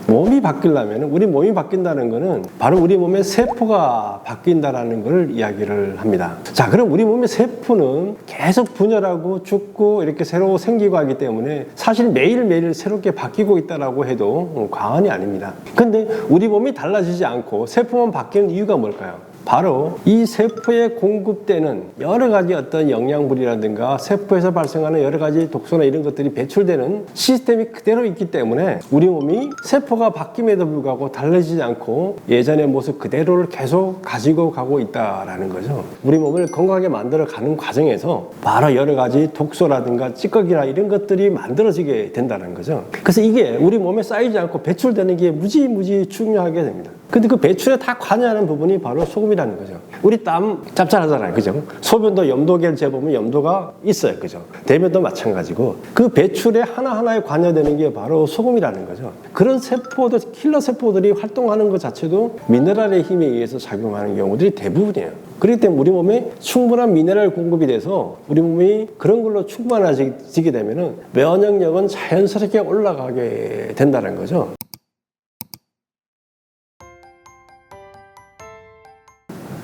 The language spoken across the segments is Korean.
몸이 바뀌려면, 우리 몸이 바뀐다는 거는 바로 우리 몸의 세포가 바뀐다라는 걸 이야기를 합니다. 자, 그럼 우리 몸의 세포는 계속 분열하고 죽고 이렇게 새로 생기고 하기 때문에 사실 매일매일 새롭게 바뀌고 있다라고 해도 과언이 아닙니다. 근데 우리 몸이 달라지지 않고 세포만 바뀌는 이유가 뭘까요? 바로 이 세포에 공급되는 여러 가지 어떤 영양분이라든가 세포에서 발생하는 여러 가지 독소나 이런 것들이 배출되는 시스템이 그대로 있기 때문에 우리 몸이 세포가 바뀜에도 불구하고 달라지지 않고 예전의 모습 그대로를 계속 가지고 가고 있다라는 거죠. 우리 몸을 건강하게 만들어 가는 과정에서 바로 여러 가지 독소라든가 찌꺼기나 이런 것들이 만들어지게 된다는 거죠. 그래서 이게 우리 몸에 쌓이지 않고 배출되는 게 무지무지 중요하게 됩니다. 근데 그 배출에 다 관여하는 부분이 바로 소금이라는 거죠. 우리 땀 짭짤하잖아요. 그죠? 소변도 염도계를 재보면 염도가 있어요. 그죠? 대변도 마찬가지고 그 배출에 하나하나에 관여되는 게 바로 소금이라는 거죠. 그런 세포들, 킬러 세포들이 활동하는 것 자체도 미네랄의 힘에 의해서 작용하는 경우들이 대부분이에요. 그렇기 때문에 우리 몸에 충분한 미네랄 공급이 돼서 우리 몸이 그런 걸로 충만해지게 되면은 면역력은 자연스럽게 올라가게 된다는 거죠.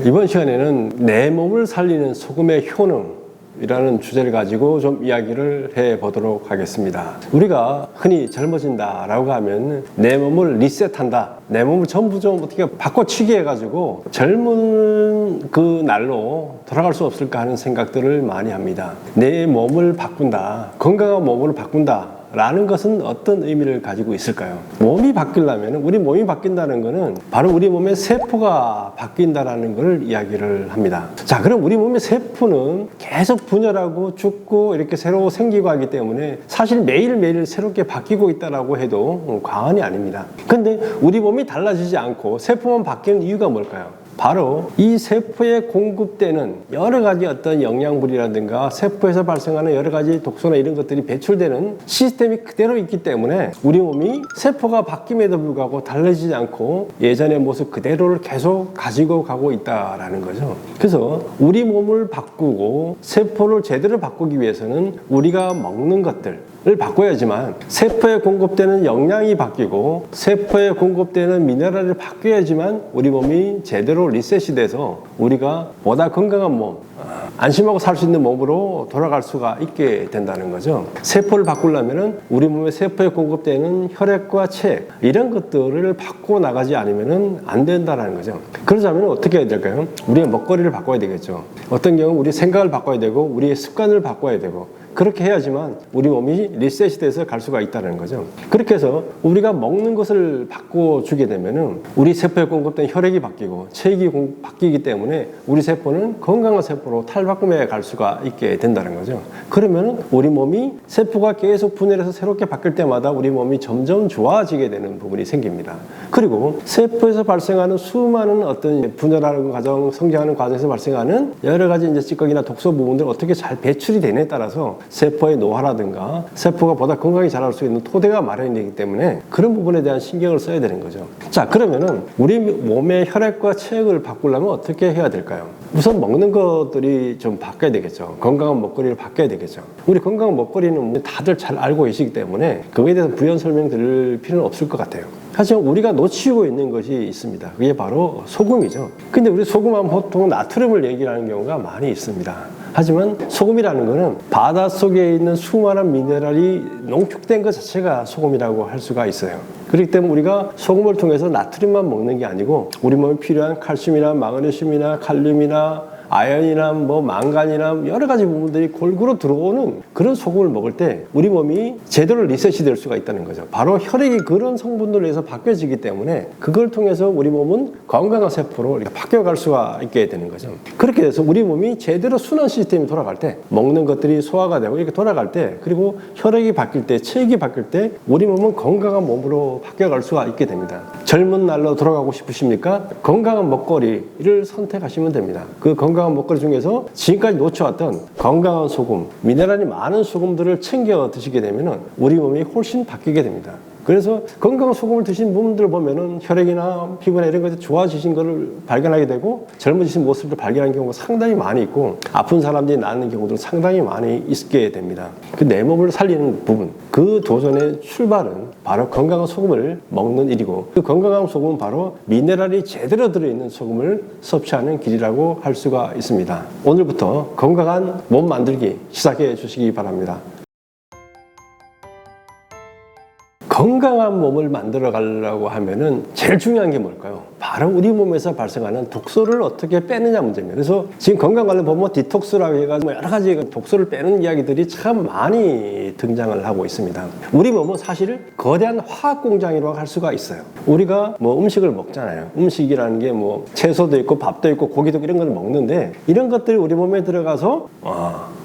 이번 시간에는 내 몸을 살리는 소금의 효능이라는 주제를 가지고 좀 이야기를 해보도록 하겠습니다. 우리가 흔히 젊어진다라고 하면 내 몸을 리셋한다, 내 몸을 전부 좀 어떻게 바꿔치기 해가지고 젊은 그 날로 돌아갈 수 없을까 하는 생각들을 많이 합니다. 내 몸을 바꾼다, 건강한 몸으로 바꾼다 라는 것은 어떤 의미를 가지고 있을까요? 몸이 바뀌려면, 우리 몸이 바뀐다는 것은 바로 우리 몸의 세포가 바뀐다라는 걸 이야기를 합니다. 자, 그럼 우리 몸의 세포는 계속 분열하고 죽고 이렇게 새로 생기고 하기 때문에 사실 매일매일 새롭게 바뀌고 있다라고 해도 과언이 아닙니다. 근데 우리 몸이 달라지지 않고 세포만 바뀌는 이유가 뭘까요? 바로 이 세포에 공급되는 여러 가지 어떤 영양분이라든가 세포에서 발생하는 여러 가지 독소나 이런 것들이 배출되는 시스템이 그대로 있기 때문에 우리 몸이 세포가 바뀜에도 불구하고 달라지지 않고 예전의 모습 그대로를 계속 가지고 가고 있다라는 거죠. 그래서 우리 몸을 바꾸고 세포를 제대로 바꾸기 위해서는 우리가 먹는 것들을 바꿔야지만 세포에 공급되는 영양이 바뀌고 세포에 공급되는 미네랄이 바뀌어야지만 우리 몸이 제대로 리셋이 돼서 우리가 보다 건강한 몸, 안심하고 살 수 있는 몸으로 돌아갈 수가 있게 된다는 거죠. 세포를 바꾸려면 우리 몸의 세포에 공급되는 혈액과 체 이런 것들을 바꾸어 나가지 않으면 안 된다는 거죠. 그러자면 어떻게 해야 될까요? 우리의 먹거리를 바꿔야 되겠죠. 어떤 경우 우리의 생각을 바꿔야 되고 우리의 습관을 바꿔야 되고 그렇게 해야지만 우리 몸이 리셋이 돼서 갈 수가 있다는 거죠. 그렇게 해서 우리가 먹는 것을 바꿔주게 되면은 우리 세포에 공급된 혈액이 바뀌고 체액이 바뀌기 때문에 우리 세포는 건강한 세포로 탈바꿈해 갈 수가 있게 된다는 거죠. 그러면은 우리 몸이 세포가 계속 분열해서 새롭게 바뀔 때마다 우리 몸이 점점 좋아지게 되는 부분이 생깁니다. 그리고 세포에서 발생하는 수많은 어떤 분열하는 과정, 성장하는 과정에서 발생하는 여러 가지 이제 찌꺼기나 독소 부분들 어떻게 잘 배출이 되느냐에 따라서 세포의 노화라든가 세포가 보다 건강히 자랄 수 있는 토대가 마련이 되기 때문에 그런 부분에 대한 신경을 써야 되는 거죠. 자, 그러면은 우리 몸의 혈액과 체액을 바꾸려면 어떻게 해야 될까요? 우선 먹는 것들이 좀 바뀌어야 되겠죠. 건강한 먹거리를 바뀌어야 되겠죠. 우리 건강한 먹거리는 다들 잘 알고 계시기 때문에 그거에 대해서 부연 설명 드릴 필요는 없을 것 같아요. 하지만 우리가 놓치고 있는 것이 있습니다. 그게 바로 소금이죠. 근데 우리 소금하면 보통 나트륨을 얘기하는 경우가 많이 있습니다. 하지만 소금이라는 것은 바닷속에 있는 수많은 미네랄이 농축된 것 자체가 소금이라고 할 수가 있어요. 그렇기 때문에 우리가 소금을 통해서 나트륨만 먹는 게 아니고 우리 몸에 필요한 칼슘이나 마그네슘이나 칼륨이나 아연이나 망간이나 여러 가지 부분들이 골고루 들어오는 그런 소금을 먹을 때 우리 몸이 제대로 리셋이 될 수가 있다는 거죠. 바로 혈액이 그런 성분들로 해서 바뀌어지기 때문에 그걸 통해서 우리 몸은 건강한 세포로 이렇게 바뀌어갈 수가 있게 되는 거죠. 그렇게 돼서 우리 몸이 제대로 순환 시스템이 돌아갈 때 먹는 것들이 소화가 되고 이렇게 돌아갈 때 그리고 혈액이 바뀔 때 체액이 바뀔 때 우리 몸은 건강한 몸으로 바뀌어갈 수가 있게 됩니다. 젊은 날로 돌아가고 싶으십니까? 건강한 먹거리를 선택하시면 됩니다. 그 건강한 먹거리 중에서 지금까지 놓쳐왔던 건강한 소금, 미네랄이 많은 소금들을 챙겨 드시게 되면 우리 몸이 훨씬 바뀌게 됩니다. 그래서 건강한 소금을 드신 분들 보면은 혈액이나 피부나 이런 것이 좋아지신 것을 발견하게 되고 젊어지신 모습을 발견하는 경우가 상당히 많이 있고 아픈 사람들이 낫는 경우도 상당히 많이 있게 됩니다. 그 내 몸을 살리는 부분, 그 도전의 출발은 바로 건강한 소금을 먹는 일이고 그 건강한 소금은 바로 미네랄이 제대로 들어있는 소금을 섭취하는 길이라고 할 수가 있습니다. 오늘부터 건강한 몸 만들기 시작해 주시기 바랍니다. 건강한 몸을 만들어 가려고 하면은 제일 중요한 게 뭘까요? 바로 우리 몸에서 발생하는 독소를 어떻게 빼느냐 문제입니다. 그래서 지금 건강 관련 보면 디톡스라고 해가지고 여러 가지 독소를 빼는 이야기들이 참 많이 등장을 하고 있습니다. 우리 몸은 사실 거대한 화학 공장이라고 할 수가 있어요. 우리가 뭐 음식을 먹잖아요. 음식이라는 게 뭐 채소도 있고 밥도 있고 고기도 있고 이런 걸 먹는데 이런 것들이 우리 몸에 들어가서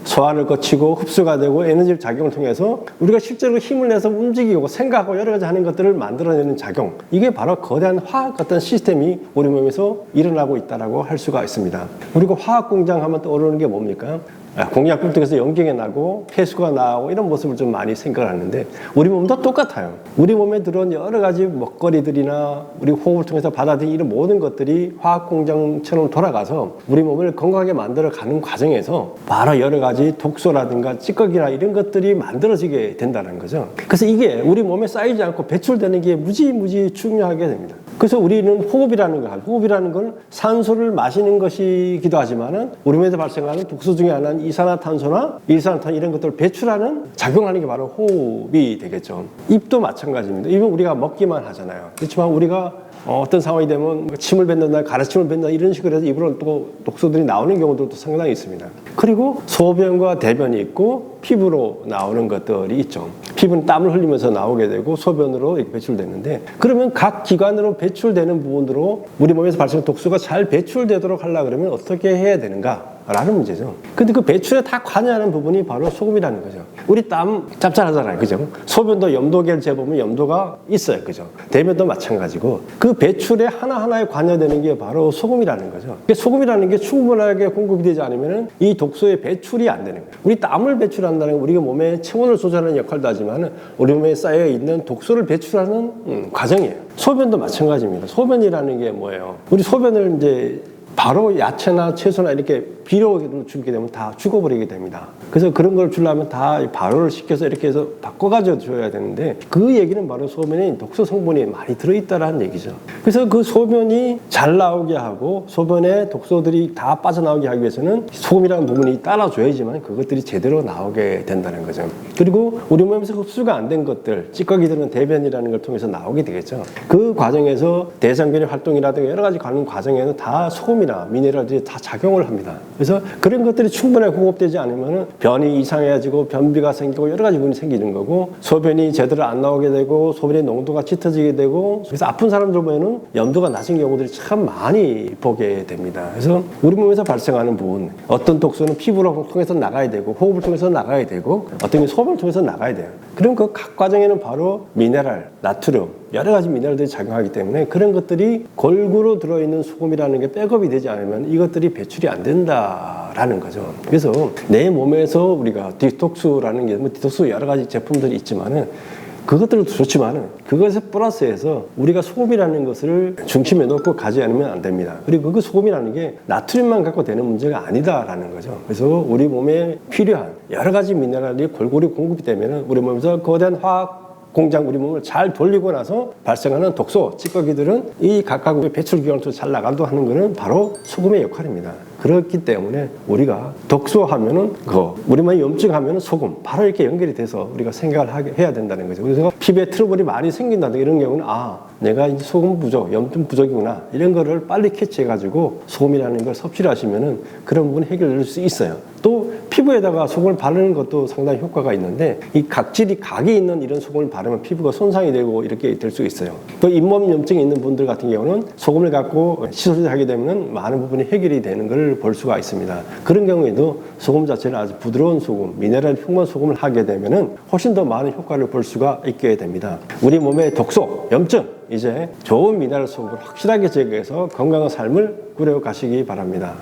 소화를 거치고 흡수가 되고 에너지 작용을 통해서 우리가 실제로 힘을 내서 움직이고 생각하고 여러 가지 하는 것들을 만들어내는 작용, 이게 바로 거대한 화학 같은 시스템이 우리 몸에서 일어나고 있다고 할 수가 있습니다. 우리가 화학 공장 하면 떠오르는 게 뭡니까? 공약불 통해서 연기가 나고 폐수가 나오고 이런 모습을 좀 많이 생각을 하는데 우리 몸도 똑같아요. 우리 몸에 들어온 여러 가지 먹거리들이나 우리 호흡을 통해서 받아들이는 이런 모든 것들이 화학 공장처럼 돌아가서 우리 몸을 건강하게 만들어 가는 과정에서 바로 여러 가지 독소라든가 찌꺼기나 이런 것들이 만들어지게 된다는 거죠. 그래서 이게 우리 몸에 쌓이지 않고 배출되는 게 무지무지 중요하게 됩니다. 그래서 우리는 호흡이라는 건 산소를 마시는 것이기도 하지만은 우리 몸에서 발생하는 독소 중에 하나는 이산화탄소나 일산화탄 이런 것들을 배출하는 작용하는 게 바로 호흡이 되겠죠. 입도 마찬가지입니다. 입은 우리가 먹기만 하잖아요. 그렇지만 우리가 어떤 상황이 되면 침을 뱉는다, 가래침을 뱉는다 이런 식으로 해서 입으로 또 독소들이 나오는 경우도 상당히 있습니다. 그리고 소변과 대변이 있고 피부로 나오는 것들이 있죠. 피부는 땀을 흘리면서 나오게 되고 소변으로 이렇게 배출되는데 그러면 각 기관으로 배출되는 부분으로 우리 몸에서 발생하는 독소가 잘 배출되도록 하려고 그러면 어떻게 해야 되는가? 라는 문제죠. 근데 그 배출에 다 관여하는 부분이 바로 소금이라는 거죠. 우리 땀 짭짤하잖아요. 그죠? 소변도 염도계를 재보면 염도가 있어요. 그죠? 대변도 마찬가지고 그 배출에 하나하나에 관여되는 게 바로 소금이라는 거죠. 소금이라는 게 충분하게 공급이 되지 않으면 이 독소의 배출이 안 되는 거예요. 우리 땀을 배출한다는 건 우리가 몸의 체온을 조절하는 역할도 하지만 우리 몸에 쌓여 있는 독소를 배출하는 과정이에요. 소변도 마찬가지입니다. 소변이라는 게 뭐예요? 우리 소변을 이제 바로 야채나 채소나 이렇게 비료를 주게 되면 다 죽어버리게 됩니다. 그래서 그런 걸 주려면 다 발효를 시켜서 이렇게 해서 바꿔가지고 줘야 되는데 그 얘기는 바로 소변에 독소 성분이 많이 들어있다라는 얘기죠. 그래서 그 소변이 잘 나오게 하고 소변에 독소들이 다 빠져나오게 하기 위해서는 소금이라는 부분이 따라줘야지만 그것들이 제대로 나오게 된다는 거죠. 그리고 우리 몸에서 흡수가 안 된 것들, 찌꺼기들은 대변이라는 걸 통해서 나오게 되겠죠. 그 과정에서 대장변의 활동이라든가 여러 가지 가는 과정에는 다 소금이나 미네랄들이 다 작용을 합니다. 그래서 그런 것들이 충분하게 공급되지 않으면 변이 이상해지고 변비가 생기고 여러 가지 부분이 생기는 거고 소변이 제대로 안 나오게 되고 소변의 농도가 짙어지게 되고 그래서 아픈 사람들 보면은 염도가 낮은 경우들이 참 많이 보게 됩니다. 그래서 우리 몸에서 발생하는 부분 어떤 독소는 피부를 통해서 나가야 되고 호흡을 통해서 나가야 되고 어떤 게 소변을 통해서 나가야 돼요. 그럼 그 각 과정에는 바로 미네랄, 나트륨 여러 가지 미네랄들이 작용하기 때문에 그런 것들이 골고루 들어있는 소금이라는 게 백업이 되지 않으면 이것들이 배출이 안 된다라는 거죠. 그래서 내 몸에서 우리가 디톡스라는 게 뭐 디톡스 여러 가지 제품들이 있지만은 그것들도 좋지만은 그것에 플러스해서 우리가 소금이라는 것을 중심에 놓고 가지 않으면 안 됩니다. 그리고 그 소금이라는 게 나트륨만 갖고 되는 문제가 아니다라는 거죠. 그래서 우리 몸에 필요한 여러 가지 미네랄이 골고루 공급이 되면은 우리 몸에서 거대한 화학 공장 우리 몸을 잘 돌리고 나서 발생하는 독소, 찌꺼기들은 이 각각의 배출 기관으로 잘 나가도 하는 것은 바로 소금의 역할입니다. 그렇기 때문에 우리가 독소하면은 우리 몸에 염증하면은 소금 바로 이렇게 연결이 돼서 우리가 생각을 해야 된다는 거죠. 그래서 피부에 트러블이 많이 생긴다든가 이런 경우는 내가 이제 소금 부족, 염증 부족이구나 이런 거를 빨리 캐치해가지고 소금이라는 걸 섭취를 하시면은 그런 부분이 해결될 수 있어요. 또 피부에다가 소금을 바르는 것도 상당히 효과가 있는데 이 각이 있는 이런 소금을 바르면 피부가 손상이 되고 이렇게 될 수 있어요. 또 잇몸 염증이 있는 분들 같은 경우는 소금을 갖고 시술을 하게 되면 많은 부분이 해결이 되는 걸 볼 수가 있습니다. 그런 경우에도 소금 자체는 아주 부드러운 소금, 미네랄 풍부한 소금을 하게 되면은 훨씬 더 많은 효과를 볼 수가 있게 됩니다. 우리 몸의 독소, 염증 이제 좋은 미네랄 소금을 확실하게 제거해서 건강한 삶을 꾸려가시기 바랍니다.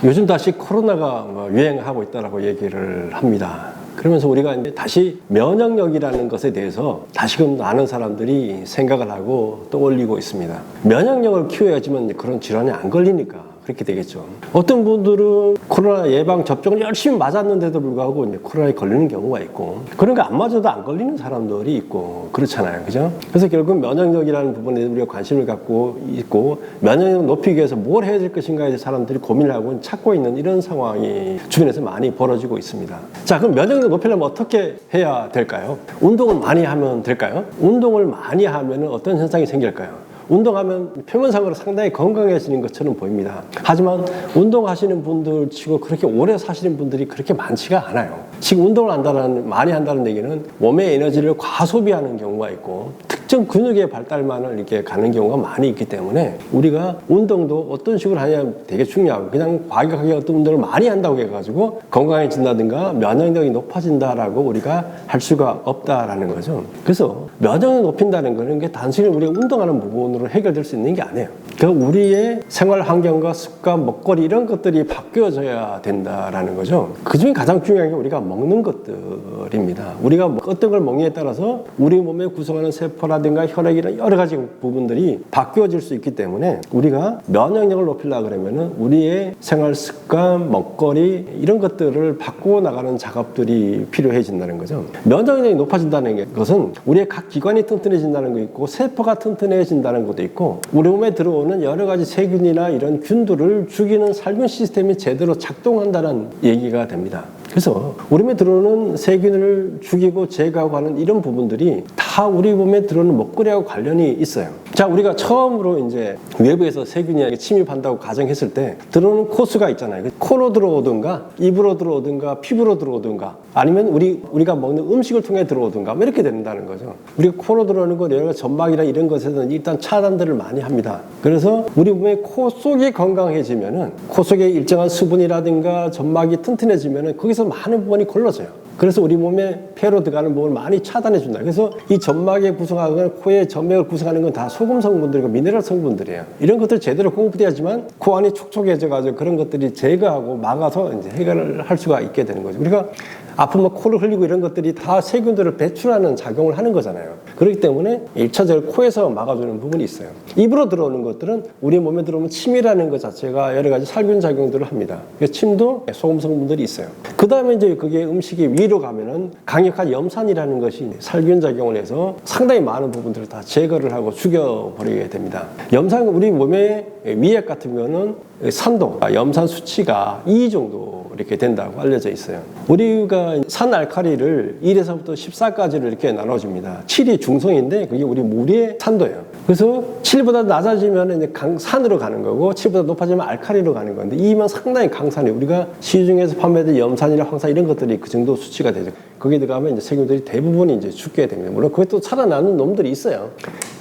요즘 다시 코로나가 유행하고 있다고 얘기를 합니다. 그러면서 우리가 이제 다시 면역력이라는 것에 대해서 다시금 많은 사람들이 생각을 하고 떠올리고 있습니다. 면역력을 키워야지만 그런 질환이 안 걸리니까 그렇게 되겠죠. 어떤 분들은 코로나 예방 접종을 열심히 맞았는데도 불구하고 이제 코로나에 걸리는 경우가 있고, 그런 거 안 맞아도 안 걸리는 사람들이 있고 그렇잖아요. 그죠? 그래서 결국 면역력이라는 부분에 우리가 관심을 갖고 있고, 면역력을 높이기 위해서 뭘 해야 될 것인가에 대해서 사람들이 고민을 하고 찾고 있는 이런 상황이 주변에서 많이 벌어지고 있습니다. 자, 그럼 면역력 높이려면 어떻게 해야 될까요? 운동을 많이 하면 될까요? 운동을 많이 하면 어떤 현상이 생길까요? 운동하면 표면상으로 상당히 건강해지는 것처럼 보입니다. 하지만 운동하시는 분들 치고 그렇게 오래 사시는 분들이 그렇게 많지가 않아요. 지금 운동을 많이 한다는 얘기는 몸의 에너지를 과소비하는 경우가 있고, 특정 근육의 발달만을 이렇게 가는 경우가 많이 있기 때문에 우리가 운동도 어떤 식으로 하냐면 되게 중요하고, 그냥 과격하게 어떤 운동을 많이 한다고 해가지고 건강해진다든가 면역력이 높아진다라고 우리가 할 수가 없다라는 거죠. 그래서 면역력을 높인다는 거는 게 단순히 우리가 운동하는 부분으로 해결될 수 있는 게 아니에요. 그러니까 우리의 생활 환경과 습관, 먹거리 이런 것들이 바뀌어져야 된다라는 거죠. 그중에 가장 중요한 게 우리가 먹는 것들입니다. 우리가 어떤 걸 먹느냐에 따라서 우리 몸에 구성하는 세포라든가 혈액이나 여러 가지 부분들이 바뀌어질 수 있기 때문에 우리가 면역력을 높이려고 그러면은 우리의 생활 습관, 먹거리 이런 것들을 바꾸어 나가는 작업들이 필요해진다는 거죠. 면역력이 높아진다는 것은 우리의 각 기관이 튼튼해진다는 거 있고, 세포가 튼튼해진다는 것도 있고, 우리 몸에 들어오는 여러 가지 세균이나 이런 균들을 죽이는 살균 시스템이 제대로 작동한다는 얘기가 됩니다. 그래서 우리 몸에 들어오는 세균을 죽이고 제거하고 하는 이런 부분들이 다 우리 몸에 들어오는 먹거리하고 관련이 있어요. 자, 우리가 처음으로 이제 외부에서 세균이 침입한다고 가정했을 때 들어오는 코스가 있잖아요. 코로 들어오든가 입으로 들어오든가 피부로 들어오든가 아니면 우리가 먹는 음식을 통해 들어오든가 뭐 이렇게 된다는 거죠. 우리가 코로 들어오는 것, 여러 가지 점막이나 이런 것에서는 일단 차단들을 많이 합니다. 그래서 우리 몸의 코 속이 건강해지면은, 코 속에 일정한 수분이라든가 점막이 튼튼해지면은 거기서 많은 부분이 걸러져요. 그래서 우리 몸에 폐로 들어가는 부분을 많이 차단해 준다. 그래서 이 점막에 구성하거나 코의 점맥을 구성하는 건 다 소금 성분들이고 미네랄 성분들이에요. 이런 것들 제대로 공급돼야지만 코 안이 촉촉해져가지고 그런 것들이 제거하고 막아서 이제 해결을 할 수가 있게 되는 거죠. 우리가 아프면 코를 흘리고 이런 것들이 다 세균들을 배출하는 작용을 하는 거잖아요. 그렇기 때문에 1차적으로 코에서 막아주는 부분이 있어요. 입으로 들어오는 것들은 우리 몸에 들어오면 침이라는 것 자체가 여러 가지 살균 작용들을 합니다. 그래서 침도 소금 성분들이 있어요. 그 다음에 이제 그게 음식이 위로 가면은 강력한 염산이라는 것이 살균 작용을 해서 상당히 많은 부분들을 다 제거를 하고 죽여버리게 됩니다. 염산은 우리 몸의 위액 같은 경우는 산도, 염산 수치가 2 정도 이렇게 된다고 알려져 있어요. 우리가 산 알칼리를 1에서부터 14까지를 이렇게 나눠줍니다. 7이 중성인데 그게 우리 물의 산도예요. 그래서 7보다 낮아지면 이제 산으로 가는 거고, 7보다 높아지면 알칼리로 가는 건데, 2면 상당히 강산이에요. 우리가 시중에서 판매된 염산이나 황산 이런 것들이 그 정도 수치가 되죠. 거기에 들어가면 이제 세균들이 대부분이 이제 죽게 됩니다. 물론 그게 또 살아나는 놈들이 있어요.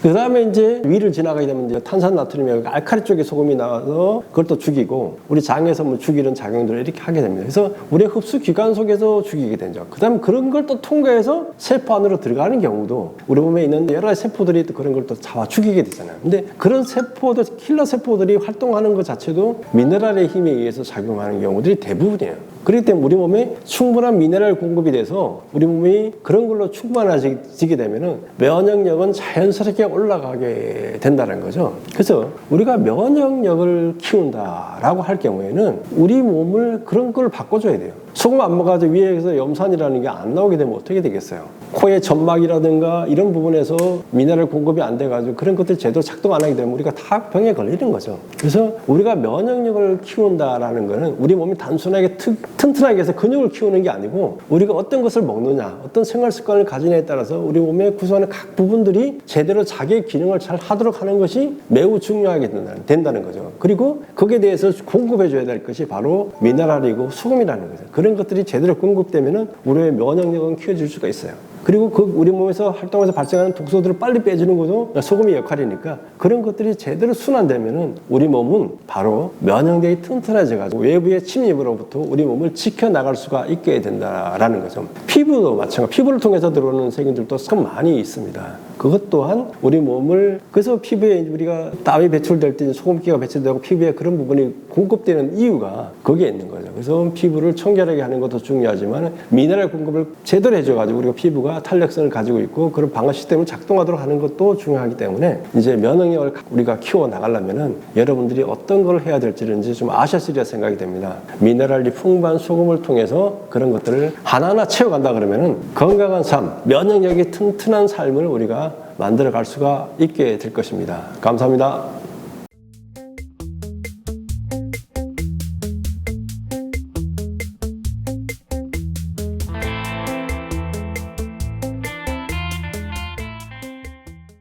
그 다음에 이제 위를 지나가게 되면 이제 탄산나트륨이 알칼리 쪽에 소금이 나와서 그걸 또 죽이고, 우리 장에서 뭐 죽이는 작용들을 이렇게 하게 됩니다. 그래서 우리의 흡수 기관 속에서 죽이게 되죠. 그 다음에 그런 걸 또 통과해서 세포 안으로 들어가는 경우도 우리 몸에 있는 여러 가지 세포들이 또 그런 걸 또 잡아 죽이게 되잖아요. 근데 그런 세포들, 킬러 세포들이 활동하는 것 자체도 미네랄의 힘에 의해서 작용하는 경우들이 대부분이에요. 그렇기 때문에 우리 몸에 충분한 미네랄 공급이 돼서 우리 몸이 그런 걸로 충만해지게 되면은 면역력은 자연스럽게 올라가게 된다는 거죠. 그래서 우리가 면역력을 키운다라고 할 경우에는 우리 몸을 그런 걸 바꿔줘야 돼요. 소금 안 먹어가지고 위에서 염산이라는 게 안 나오게 되면 어떻게 되겠어요? 코의 점막이라든가 이런 부분에서 미네랄 공급이 안 돼가지고 그런 것들이 제대로 작동 안 하게 되면 우리가 다 병에 걸리는 거죠. 그래서 우리가 면역력을 키운다라는 거는 우리 몸이 단순하게 튼튼하게 해서 근육을 키우는 게 아니고, 우리가 어떤 것을 먹느냐, 어떤 생활 습관을 가지냐에 따라서 우리 몸에 구성하는 각 부분들이 제대로 자기의 기능을 잘 하도록 하는 것이 매우 중요하게 된다는 거죠. 그리고 거기에 대해서 공급해줘야 될 것이 바로 미네랄이고 수금이라는 거죠. 그런 것들이 제대로 공급되면은 우리의 면역력은 키워질 수가 있어요. 그리고 그 우리 몸에서 활동해서 발생하는 독소들을 빨리 빼주는 것도 소금의 역할이니까 그런 것들이 제대로 순환되면은 우리 몸은 바로 면역력이 튼튼해져가지고 외부의 침입으로부터 우리 몸을 지켜나갈 수가 있게 된다라는 거죠. 피부도 마찬가지. 피부를 통해서 들어오는 세균들도 참 많이 있습니다. 그것 또한 우리 몸을 그래서 피부에 우리가 땀이 배출될 때 소금기가 배출되고 피부에 그런 부분이 공급되는 이유가 거기에 있는 거죠. 그래서 피부를 청결하게 하는 것도 중요하지만 미네랄 공급을 제대로 해줘가지고 우리가 피부가 탄력성을 가지고 있고 그런 방어 시스템을 작동하도록 하는 것도 중요하기 때문에 이제 면역력을 우리가 키워 나가려면은 여러분들이 어떤 걸 해야 될지를 이제 좀 아셨으리라 생각이 됩니다. 미네랄이 풍부한 소금을 통해서 그런 것들을 하나하나 채워간다 그러면은 건강한 삶, 면역력이 튼튼한 삶을 우리가 만들어 갈 수가 있게 될 것입니다. 감사합니다.